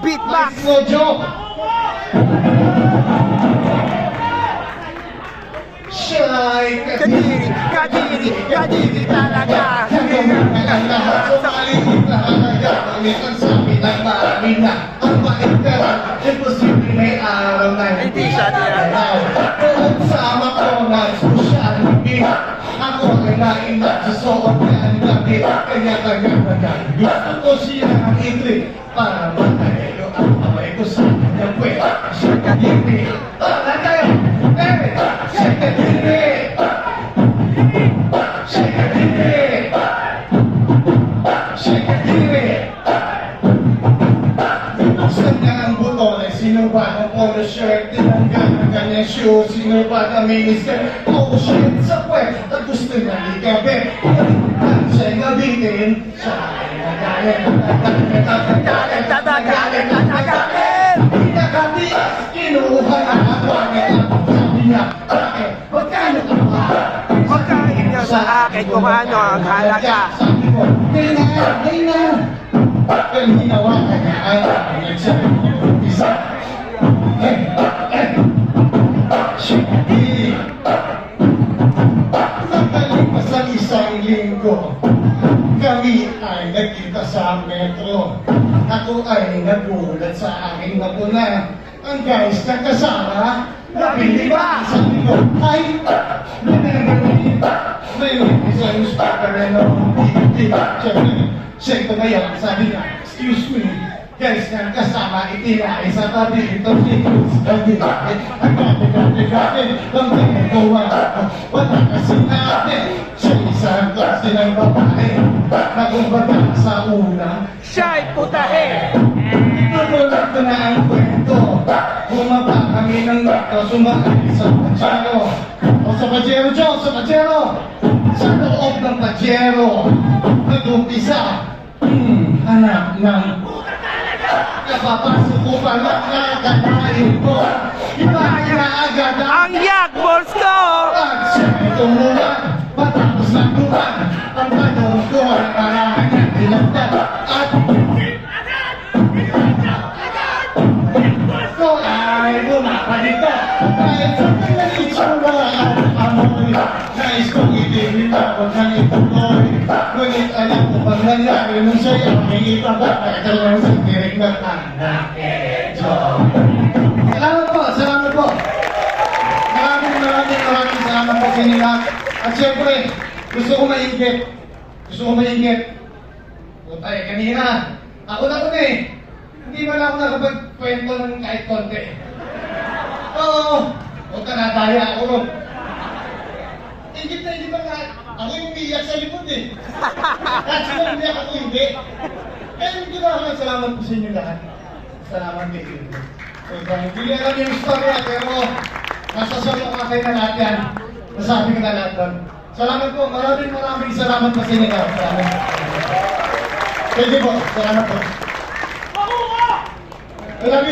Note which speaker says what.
Speaker 1: beatbox. Kadiri, kadiri, kadiri talaga.
Speaker 2: Sa maliit na halaga, ang sabi ng marami na ang bait ka lang, imposible may araw na
Speaker 1: Hindi siya tinatawag.
Speaker 2: Kung sa McDonald's ko siya nabila, ako ay nain na susuot niya ang gabi, kaya taga-taga. Gusto ko siya ang itri para matayo ang kamay ko sa kanyang puwet. Siya kadiri. Tara tayo! Siya kadiri! Siya kadiri! Siya kadiri! Binuksan niya ang buton ay sinuba ng polo shirt, tinanggal ng kanyang shoes, sinuba ng miniskirt. Oh shit, sa puwet at gusto niya ikabe. Siya'y nabitin, siya ay nagalit.
Speaker 1: Tatagalit.
Speaker 2: Pinakatias, kinuha na ako ang sabi niya, bakit? Magkano ka ba?
Speaker 1: Magkain niyo sa akin kung ano ang halaga.
Speaker 2: Sabi ko, hey na. Pero hinawakan niya ang nagsabi ko, isa. Shit. Nakalipas ang isang linggo, kami ay nagkita sa metro. Ako ay nagulat sa aking napuna. Ang guys na kasama, nabili ba? Sabi ko, ay, may isang speaker na siyempre ngayon, sabi niya, excuse me, guys na kasama, itinay sa tabi, ito si Cruz, sabi niya, ang gati, ang ginagawa, wala kasi natin, siya isang klase ng babae, nakumbaga sa una,
Speaker 1: Siya'y putahe.
Speaker 2: Tumulat ko na ang kwento. Bumaba kami ng gato, sumakay sa Pajero. O sa Pajero, Joe, sa Pajero. Sa loob ng Pajero, nag-umpisa, anak ng kapapasok ko pa lang naganahin ko. Iba na agad
Speaker 1: Ang yak balls ko.
Speaker 2: at siya'y tumulat. Matapos na tuman, ang tanong ko ay parang nagdilagdag. At ko ay bumapalito. Kahit sa kanyang itsura at amoy, nais kong itinilawag ng ituloy. Ngunit alam ko pag nangyari nung sa'yo, may ipababa ito lang sa tirik ng anak. Salamat po, salamat po. Maraming salamat po sa inyo lahat. At siyempre, gusto ko maingit. Putay, kanina, ako na ko eh. Hindi man ako nakapagkwento ng kahit konti. Oo, huwag ka nataya ako. Ingit na ingit ang lahat. Ako yung umiiyak sa likod eh. Kahit sila umiyak ako hindi. Kaya hindi ko naman salamat po sa inyo lahat. Salamat kay Tito. So, hindi alam yung istorya, pero nasa solo kakay na lahat yan. Nasabi ko na lahat doon. Salamat po, maraming salamat po sa inyo lahat. Salamat. Pwede po, salamat po. I love you.